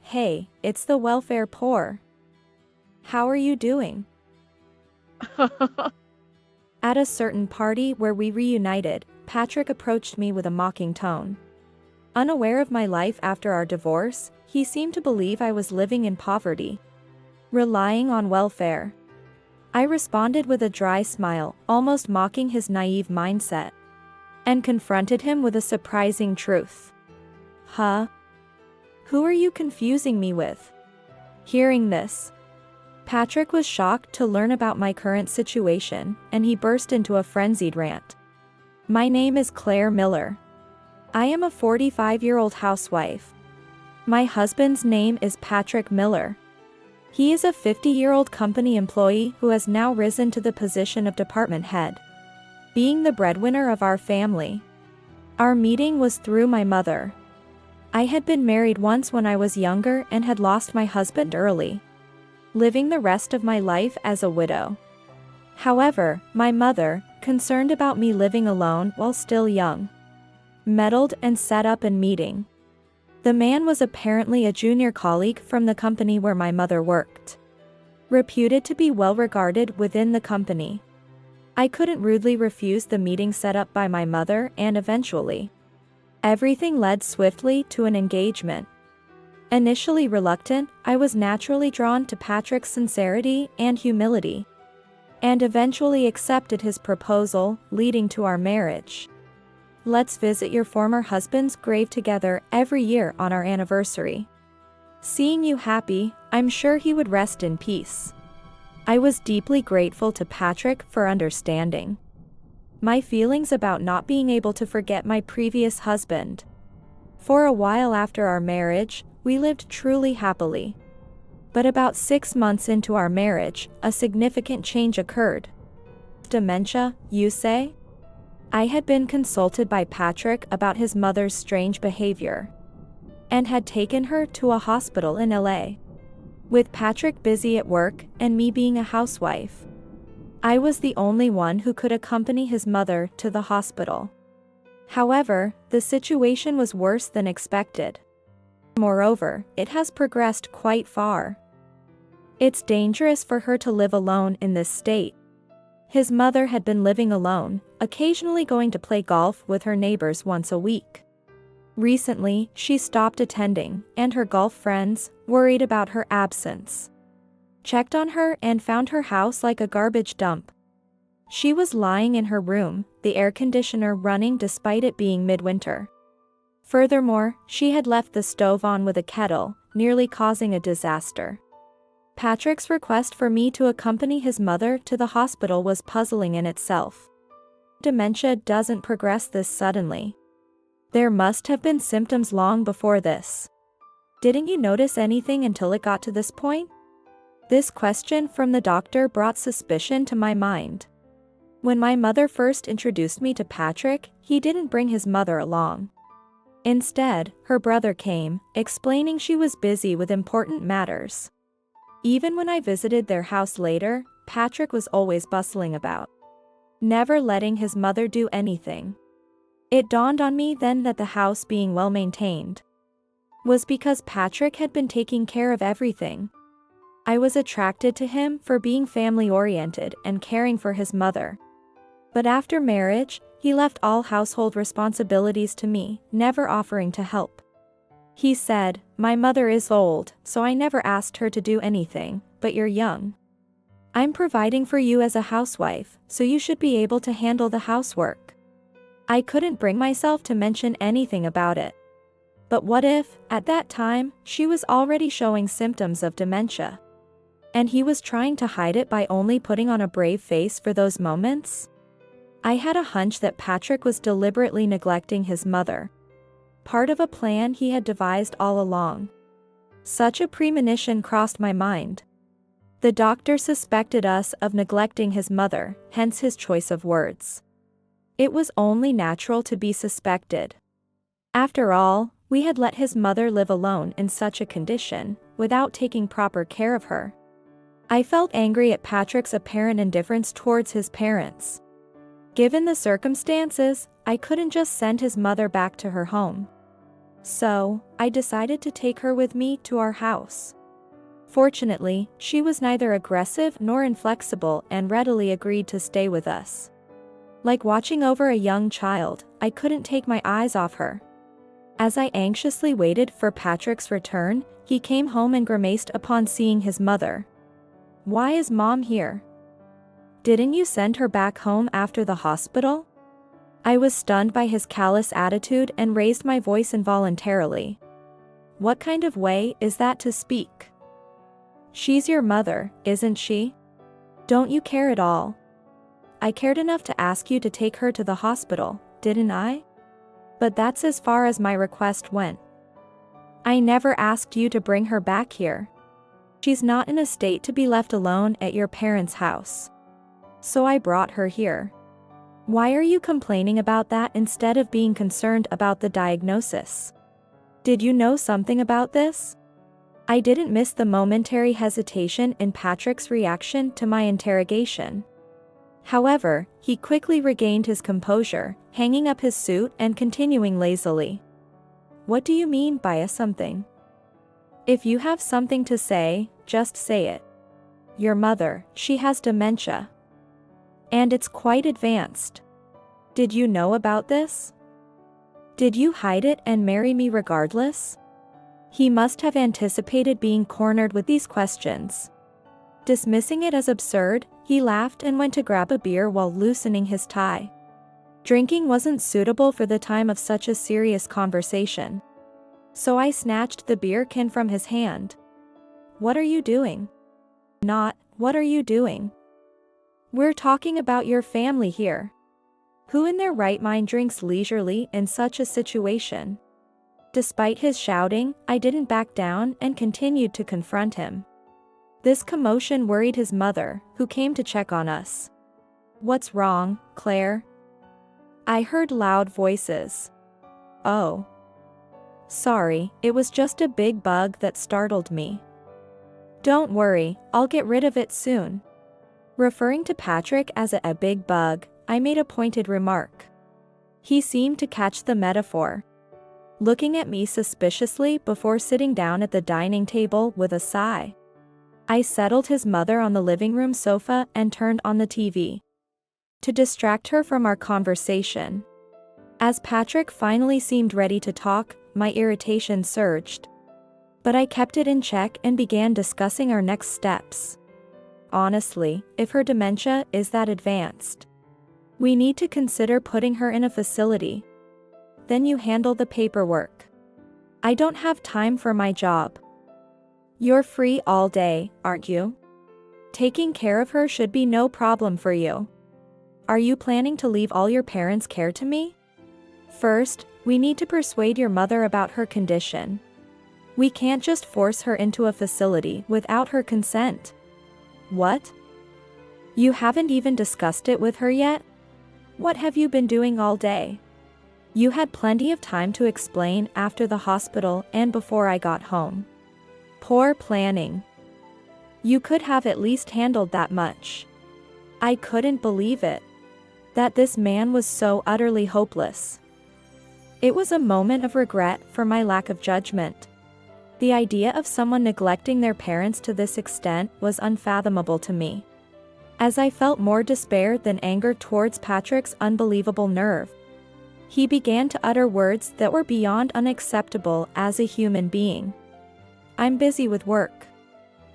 Hey, it's the welfare poor. How are you doing? At a certain party where we reunited, Patrick approached me with a mocking tone. Unaware of my life after our divorce, he seemed to believe I was living in poverty, relying on welfare. I responded with a dry smile, almost mocking his naive mindset, and confronted him with a surprising truth. Huh? Who are you confusing me with? Hearing this, Patrick was shocked to learn about my current situation, and he burst into a frenzied rant. My name is Claire Miller. I am a 45-year-old housewife. My husband's name is Patrick Miller. He is a 50-year-old company employee who has now risen to the position of department head, being the breadwinner of our family. Our meeting was through my mother. I had been married once when I was younger and had lost my husband early, living the rest of my life as a widow. However, my mother, concerned about me living alone while still young, meddled and set up a meeting. The man was apparently a junior colleague from the company where my mother worked, reputed to be well regarded within the company. I couldn't rudely refuse the meeting set up by my mother, and eventually, everything led swiftly to an engagement. Initially reluctant, I was naturally drawn to Patrick's sincerity and humility, and eventually accepted his proposal, leading to our marriage. Let's visit your former husband's grave together every year on our anniversary. Seeing you happy, I'm sure he would rest in peace. I was deeply grateful to Patrick for understanding my feelings about not being able to forget my previous husband. For a while after our marriage, we lived truly happily. But about 6 months into our marriage, a significant change occurred. Dementia, you say? I had been consulted by Patrick about his mother's strange behavior, and had taken her to a hospital in LA. With Patrick busy at work and me being a housewife, I was the only one who could accompany his mother to the hospital. However, the situation was worse than expected. Moreover, it has progressed quite far. It's dangerous for her to live alone in this state. His mother had been living alone, occasionally going to play golf with her neighbors once a week. Recently, she stopped attending, and her golf friends, worried about her absence, checked on her and found her house like a garbage dump. She was lying in her room, the air conditioner running despite it being midwinter. Furthermore, she had left the stove on with a kettle, nearly causing a disaster. Patrick's request for me to accompany his mother to the hospital was puzzling in itself. Dementia doesn't progress this suddenly. There must have been symptoms long before this. Didn't you notice anything until it got to this point? This question from the doctor brought suspicion to my mind. When my mother first introduced me to Patrick, he didn't bring his mother along. Instead, her brother came, explaining she was busy with important matters. Even when I visited their house later, Patrick was always bustling about, never letting his mother do anything. It dawned on me then that the house being well maintained was because Patrick had been taking care of everything. I was attracted to him for being family-oriented and caring for his mother. But after marriage, he left all household responsibilities to me, never offering to help. He said, "My mother is old, so I never asked her to do anything, but you're young. I'm providing for you as a housewife, so you should be able to handle the housework." I couldn't bring myself to mention anything about it. But what if, at that time, she was already showing symptoms of dementia, and he was trying to hide it by only putting on a brave face for those moments? I had a hunch that Patrick was deliberately neglecting his mother, part of a plan he had devised all along. Such a premonition crossed my mind. The doctor suspected us of neglecting his mother, hence his choice of words. It was only natural to be suspected. After all, we had let his mother live alone in such a condition, without taking proper care of her. I felt angry at Patrick's apparent indifference towards his parents. Given the circumstances, I couldn't just send his mother back to her home. So, I decided to take her with me to our house. Fortunately, she was neither aggressive nor inflexible and readily agreed to stay with us. Like watching over a young child, I couldn't take my eyes off her. As I anxiously waited for Patrick's return, he came home and grimaced upon seeing his mother. "Why is Mom here? Didn't you send her back home after the hospital?" I was stunned by his callous attitude and raised my voice involuntarily. "What kind of way is that to speak? She's your mother, isn't she? Don't you care at all? I cared enough to ask you to take her to the hospital, didn't I? But that's as far as my request went. I never asked you to bring her back here. She's not in a state to be left alone at your parents' house. So I brought her here. Why are you complaining about that instead of being concerned about the diagnosis? Did you know something about this?" I didn't miss the momentary hesitation in Patrick's reaction to my interrogation. However, he quickly regained his composure, hanging up his suit and continuing lazily. "What do you mean by a something? If you have something to say, just say it. Your mother, she has dementia. And it's quite advanced. Did you know about this? Did you hide it and marry me regardless?" He must have anticipated being cornered with these questions. Dismissing it as absurd, he laughed and went to grab a beer while loosening his tie. Drinking wasn't suitable for the time of such a serious conversation. So I snatched the beer can from his hand. "What are you doing?" Not, "What are you doing?" We're talking about your family here. Who in their right mind drinks leisurely in such a situation? Despite his shouting, I didn't back down and continued to confront him. This commotion worried his mother, who came to check on us. "What's wrong, Claire?" I heard loud voices. "Oh. Sorry, it was just a big bug that startled me." "Don't worry, I'll get rid of it soon." Referring to Patrick as a big bug, I made a pointed remark. He seemed to catch the metaphor. Looking at me suspiciously before sitting down at the dining table with a sigh. I settled his mother on the living room sofa and turned on the TV to distract her from our conversation. As Patrick finally seemed ready to talk, my irritation surged. But I kept it in check and began discussing our next steps. Honestly, if her dementia is that advanced, we need to consider putting her in a facility. Then you handle the paperwork. I don't have time for my job. You're free all day, aren't you? Taking care of her should be no problem for you. Are you planning to leave all your parents' care to me? First, we need to persuade your mother about her condition. We can't just force her into a facility without her consent. What? You haven't even discussed it with her yet? What have you been doing all day? You had plenty of time to explain after the hospital and before I got home. Poor planning. You could have at least handled that much. I couldn't believe it. That this man was so utterly hopeless. It was a moment of regret for my lack of judgment. The idea of someone neglecting their parents to this extent was unfathomable to me. As I felt more despair than anger towards Patrick's unbelievable nerve, he began to utter words that were beyond unacceptable as a human being. "I'm busy with work.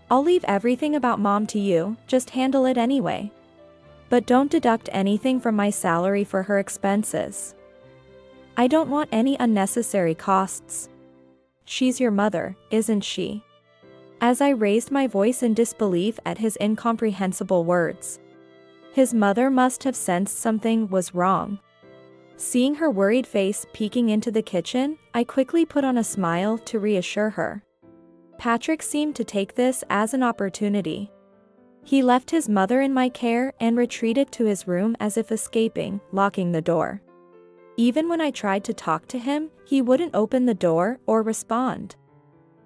I'll leave everything about Mom to you, just handle it anyway. But don't deduct anything from my salary for her expenses. I don't want any unnecessary costs. She's your mother, isn't she?" As I raised my voice in disbelief at his incomprehensible words. His mother must have sensed something was wrong. Seeing her worried face peeking into the kitchen, I quickly put on a smile to reassure her. Patrick seemed to take this as an opportunity. He left his mother in my care and retreated to his room as if escaping, locking the door. Even when I tried to talk to him, he wouldn't open the door or respond.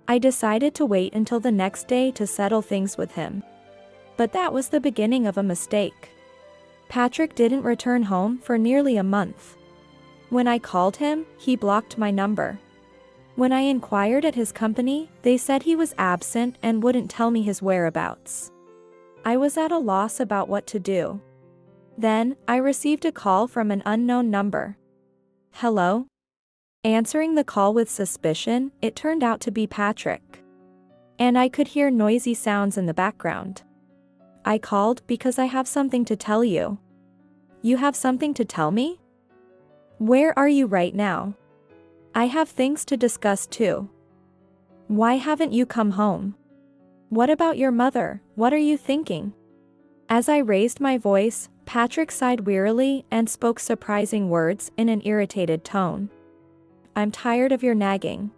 I decided to wait until the next day to settle things with him. But that was the beginning of a mistake. Patrick didn't return home for nearly a month. When I called him, he blocked my number. When I inquired at his company, they said he was absent and wouldn't tell me his whereabouts. I was at a loss about what to do. Then, I received a call from an unknown number. Hello? Answering the call with suspicion, it turned out to be Patrick. And I could hear noisy sounds in the background. I called because I have something to tell you. You have something to tell me? Where are you right now? I have things to discuss too. Why haven't you come home? What about your mother? What are you thinking? As I raised my voice, Patrick sighed wearily and spoke surprising words in an irritated tone. I'm tired of your nagging.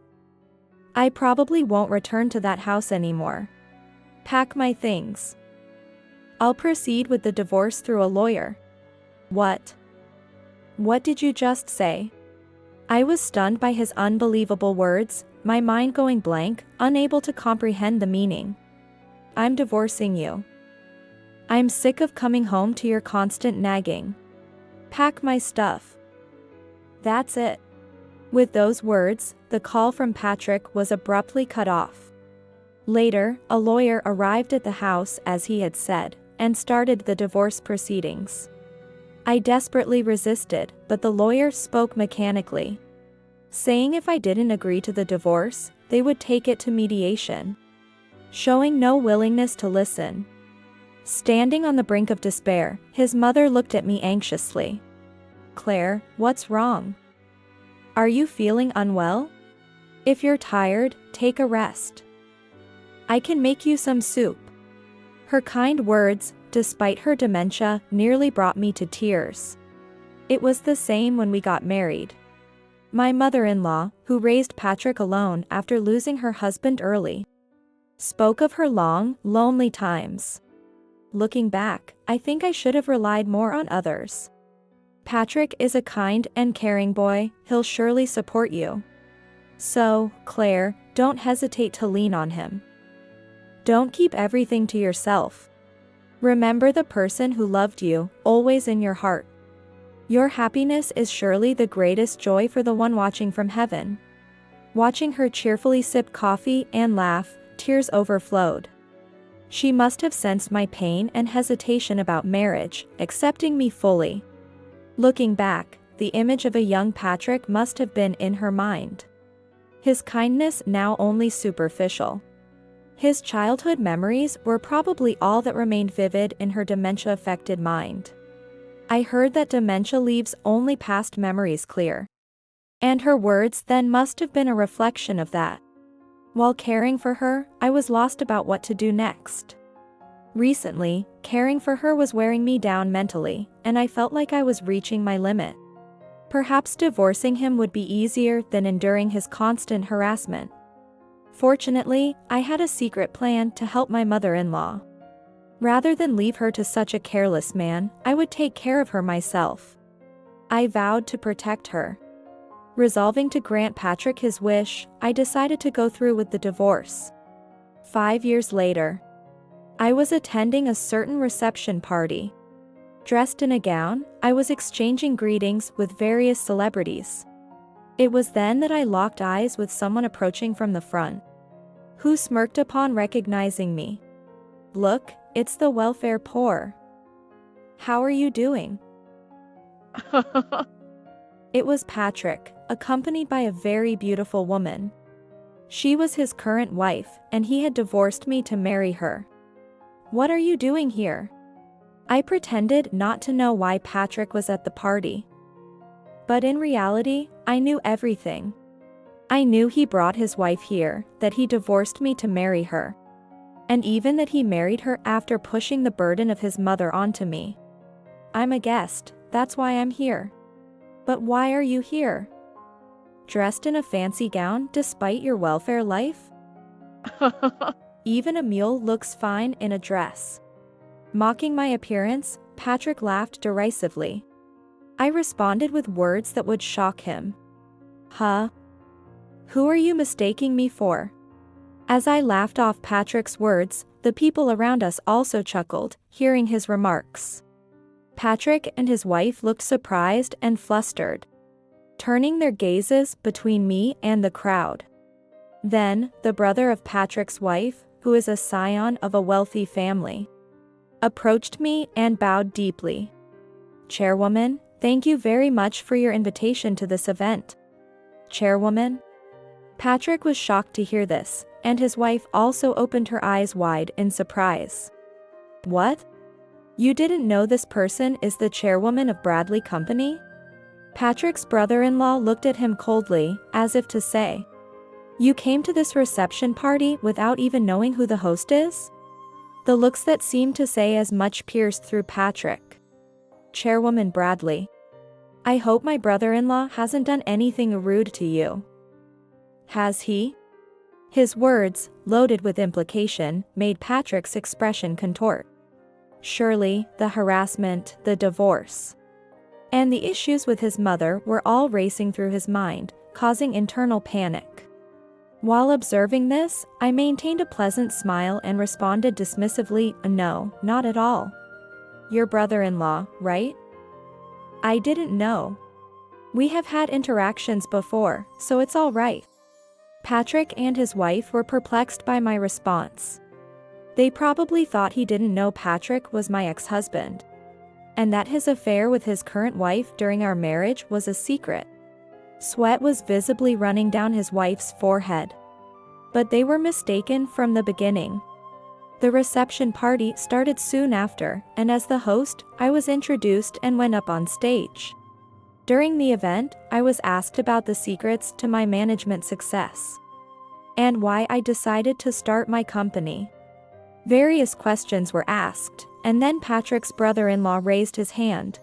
I probably won't return to that house anymore. Pack my things. I'll proceed with the divorce through a lawyer. What? What did you just say? I was stunned by his unbelievable words, my mind going blank, unable to comprehend the meaning. I'm divorcing you. I'm sick of coming home to your constant nagging. Pack my stuff. That's it. With those words, the call from Patrick was abruptly cut off. Later, a lawyer arrived at the house as he had said, and started the divorce proceedings. I desperately resisted, but the lawyer spoke mechanically, saying if I didn't agree to the divorce, they would take it to mediation. Showing no willingness to listen. Standing on the brink of despair, his mother looked at me anxiously. Claire, what's wrong? Are you feeling unwell? If you're tired, take a rest. I can make you some soup. Her kind words, despite her dementia, nearly brought me to tears. It was the same when we got married. My mother-in-law, who raised Patrick alone after losing her husband early, spoke of her long, lonely times. Looking back, I think I should have relied more on others. Patrick is a kind and caring boy, he'll surely support you. So, Claire, don't hesitate to lean on him. Don't keep everything to yourself. Remember the person who loved you, always in your heart. Your happiness is surely the greatest joy for the one watching from heaven. Watching her cheerfully sip coffee and laugh, tears overflowed. She must have sensed my pain and hesitation about marriage, accepting me fully. Looking back, the image of a young Patrick must have been in her mind. His kindness now only superficial. His childhood memories were probably all that remained vivid in her dementia-affected mind. I heard that dementia leaves only past memories clear. And her words then must have been a reflection of that. While caring for her, I was lost about what to do next. Recently, caring for her was wearing me down mentally, and I felt like I was reaching my limit. Perhaps divorcing him would be easier than enduring his constant harassment. Fortunately, I had a secret plan to help my mother-in-law. Rather than leave her to such a careless man, I would take care of her myself. I vowed to protect her. Resolving to grant Patrick his wish, I decided to go through with the divorce. 5 years later, I was attending a certain reception party. Dressed in a gown, I was exchanging greetings with various celebrities. It was then that I locked eyes with someone approaching from the front, who smirked upon recognizing me. Look, it's the welfare poor. How are you doing? It was Patrick, accompanied by a very beautiful woman. She was his current wife, and he had divorced me to marry her. What are you doing here? I pretended not to know why Patrick was at the party. But in reality, I knew everything. I knew he brought his wife here, that he divorced me to marry her. And even that he married her after pushing the burden of his mother onto me. I'm a guest, that's why I'm here. But why are you here? Dressed in a fancy gown despite your welfare life? Even a mule looks fine in a dress. Mocking my appearance, Patrick laughed derisively. I responded with words that would shock him. Huh? Who are you mistaking me for? As I laughed off Patrick's words, the people around us also chuckled, hearing his remarks. Patrick and his wife looked surprised and flustered. turning their gazes between me and the crowd. Then, the brother of Patrick's wife, who is a scion of a wealthy family, approached me and bowed deeply. "Chairwoman, thank you very much for your invitation to this event." "Chairwoman?" Patrick was shocked to hear this, and his wife also opened her eyes wide in surprise. "What? You didn't know this person is the chairwoman of Bradley Company?" Patrick's brother-in-law looked at him coldly, as if to say, "You came to this reception party without even knowing who the host is?" The looks that seemed to say as much pierced through Patrick. "Chairwoman Bradley, I hope my brother-in-law hasn't done anything rude to you." "Has he?" His words, loaded with implication, made Patrick's expression contort. Surely, the harassment, the divorce, and the issues with his mother were all racing through his mind, causing internal panic. While observing this, I maintained a pleasant smile and responded dismissively, "No, not at all. Your brother-in-law, right? I didn't know. We have had interactions before, so it's all right." Patrick and his wife were perplexed by my response. They probably thought he didn't know Patrick was my ex-husband, and that his affair with his current wife during our marriage was a secret. Sweat was visibly running down his wife's forehead. But they were mistaken from the beginning. The reception party started soon after, and as the host, I was introduced and went up on stage. During the event, I was asked about the secrets to my management success and why I decided to start my company. Various questions were asked, and then Patrick's brother-in-law raised his hand.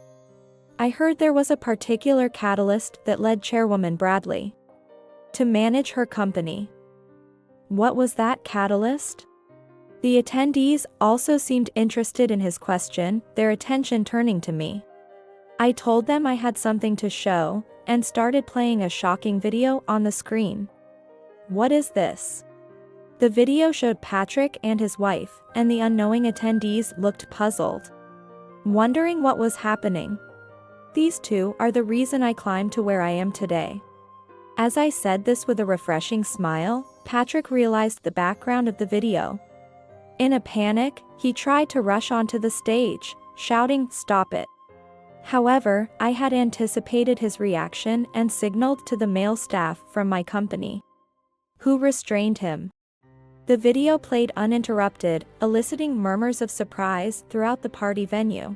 I heard there was a particular catalyst that led Chairwoman Bradley to manage her company. What was that catalyst? The attendees also seemed interested in his question, their attention turning to me. I told them I had something to show, and started playing a shocking video on the screen. "What is this?" The video showed Patrick and his wife, and the unknowing attendees looked puzzled, wondering what was happening. "These two are the reason I climbed to where I am today." As I said this with a refreshing smile, Patrick realized the background of the video. In a panic, he tried to rush onto the stage, shouting, "Stop it." However, I had anticipated his reaction and signaled to the male staff from my company, who restrained him. The video played uninterrupted, eliciting murmurs of surprise throughout the party venue.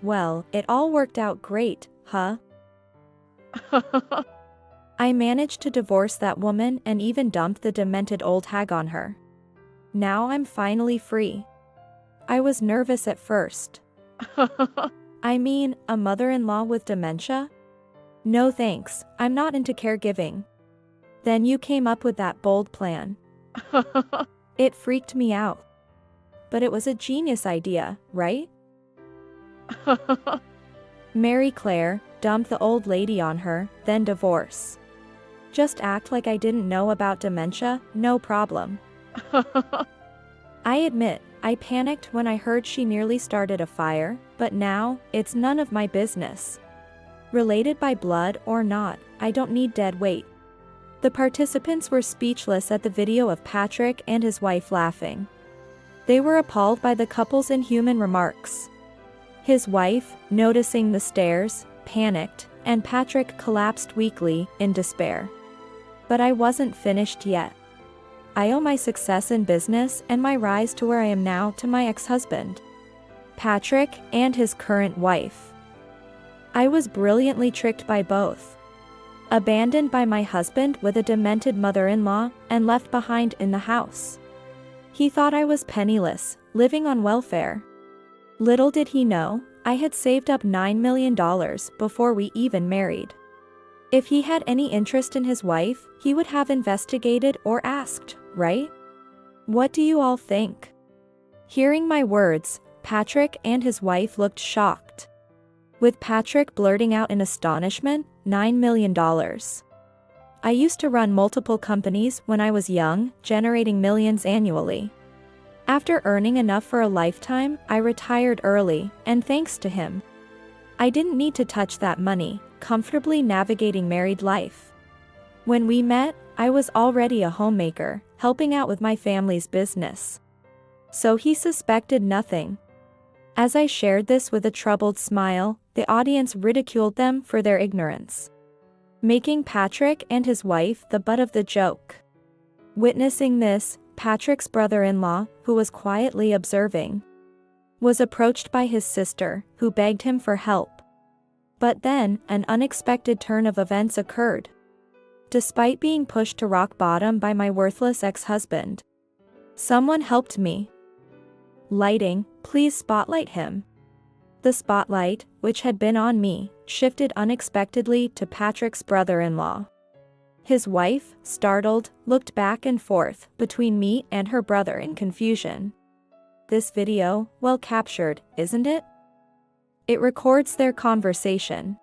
"Well, it all worked out great, huh?" I managed to divorce that woman and even dumped the demented old hag on her. Now I'm finally free. I was nervous at first. I mean, a mother-in-law with dementia? No thanks, I'm not into caregiving. Then you came up with that bold plan. It freaked me out. But it was a genius idea, right? Mary Claire, dump the old lady on her, then divorce. Just act like I didn't know about dementia, no problem. I admit, I panicked when I heard she nearly started a fire, but now, it's none of my business. Related by blood or not, I don't need dead weight. The participants were speechless at the video of Patrick and his wife laughing. They were appalled by the couple's inhuman remarks. His wife, noticing the stares, panicked, and Patrick collapsed weakly, in despair. But I wasn't finished yet. I owe my success in business and my rise to where I am now to my ex-husband, Patrick, and his current wife. I was brilliantly tricked by both. Abandoned by my husband with a demented mother-in-law and left behind in the house. He thought I was penniless, living on welfare. Little did he know, I had saved up $9 million before we even married. If he had any interest in his wife, he would have investigated or asked, right? What do you all think? Hearing my words, Patrick and his wife looked shocked, with Patrick blurting out in astonishment, $9 million. I used to run multiple companies when I was young, generating millions annually. After earning enough for a lifetime, I retired early, and thanks to him, I didn't need to touch that money, comfortably navigating married life. When we met, I was already a homemaker, helping out with my family's business. So he suspected nothing. As I shared this with a troubled smile, the audience ridiculed them for their ignorance, making Patrick and his wife the butt of the joke. Witnessing this, Patrick's brother-in-law, who was quietly observing, was approached by his sister, who begged him for help. But then, an unexpected turn of events occurred. Despite being pushed to rock bottom by my worthless ex-husband, someone helped me. Lighting, please spotlight him. The spotlight, which had been on me, shifted unexpectedly to Patrick's brother-in-law. His wife, startled, looked back and forth between me and her brother in confusion. This video, well captured, isn't it? It records their conversation.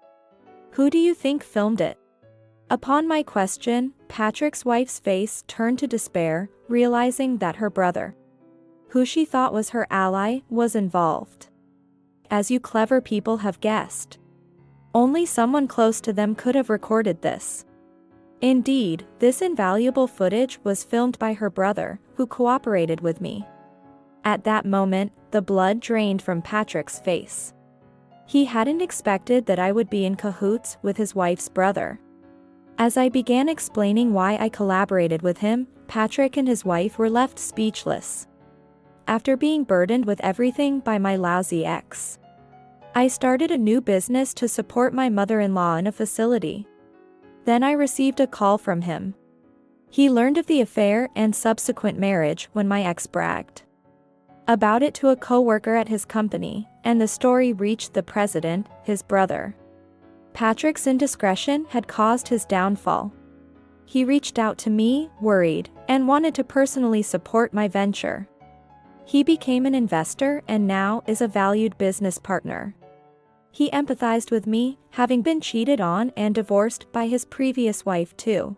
Who do you think filmed it? Upon my question, Patrick's wife's face turned to despair, realizing that her brother, who she thought was her ally, was involved. As you clever people have guessed, only someone close to them could have recorded this. Indeed, this invaluable footage was filmed by her brother, who cooperated with me. At that moment, the blood drained from Patrick's face. He hadn't expected that I would be in cahoots with his wife's brother. As I began explaining why I collaborated with him, Patrick and his wife were left speechless. After being burdened with everything by my lousy ex, I started a new business to support my mother-in-law in a facility. Then I received a call from him. He learned of the affair and subsequent marriage when my ex bragged about it to a co-worker at his company, and the story reached the president, his brother. Patrick's indiscretion had caused his downfall. He reached out to me, worried, and wanted to personally support my venture. He became an investor and now is a valued business partner. He empathized with me, having been cheated on and divorced by his previous wife too.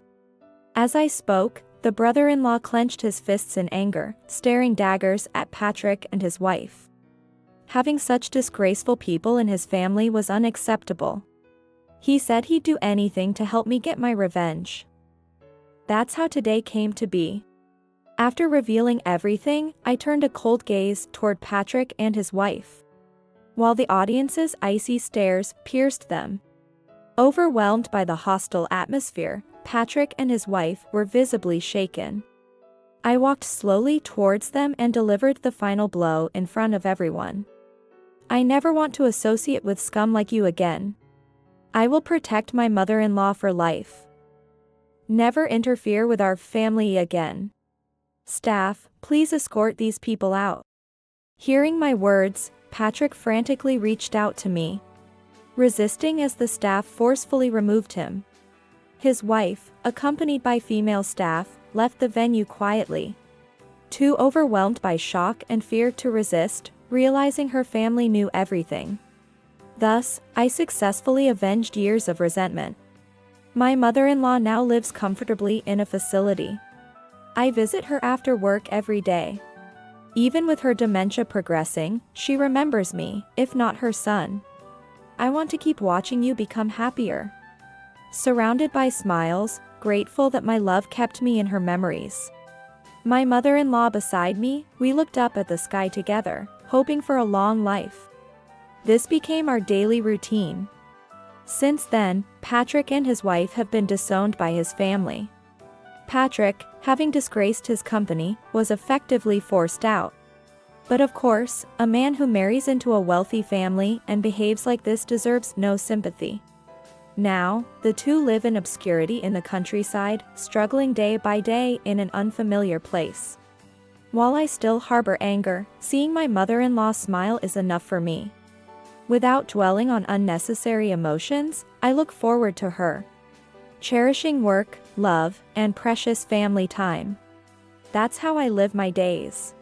As I spoke, the brother-in-law clenched his fists in anger, staring daggers at Patrick and his wife. Having such disgraceful people in his family was unacceptable. He said he'd do anything to help me get my revenge. That's how today came to be. After revealing everything, I turned a cold gaze toward Patrick and his wife, while the audience's icy stares pierced them. Overwhelmed by the hostile atmosphere, Patrick and his wife were visibly shaken. I walked slowly towards them and delivered the final blow in front of everyone. I never want to associate with scum like you again. I will protect my mother-in-law for life. Never interfere with our family again. Staff, please escort these people out. Hearing my words, Patrick frantically reached out to me, resisting as the staff forcefully removed him. His wife, accompanied by female staff, left the venue quietly, too overwhelmed by shock and fear to resist, realizing her family knew everything. Thus, I successfully avenged years of resentment. My mother-in-law now lives comfortably in a facility. I visit her after work every day. Even with her dementia progressing, she remembers me, if not her son. I want to keep watching you become happier. Surrounded by smiles, grateful that my love kept me in her memories. My mother-in-law beside me, we looked up at the sky together, hoping for a long life. This became our daily routine. Since then, Patrick and his wife have been disowned by his family. Patrick, having disgraced his company, was effectively forced out. But of course, a man who marries into a wealthy family and behaves like this deserves no sympathy. Now, the two live in obscurity in the countryside, struggling day by day in an unfamiliar place. While I still harbor anger, seeing my mother-in-law smile is enough for me. Without dwelling on unnecessary emotions, I look forward to her cherishing work, love, and precious family time. That's how I live my days.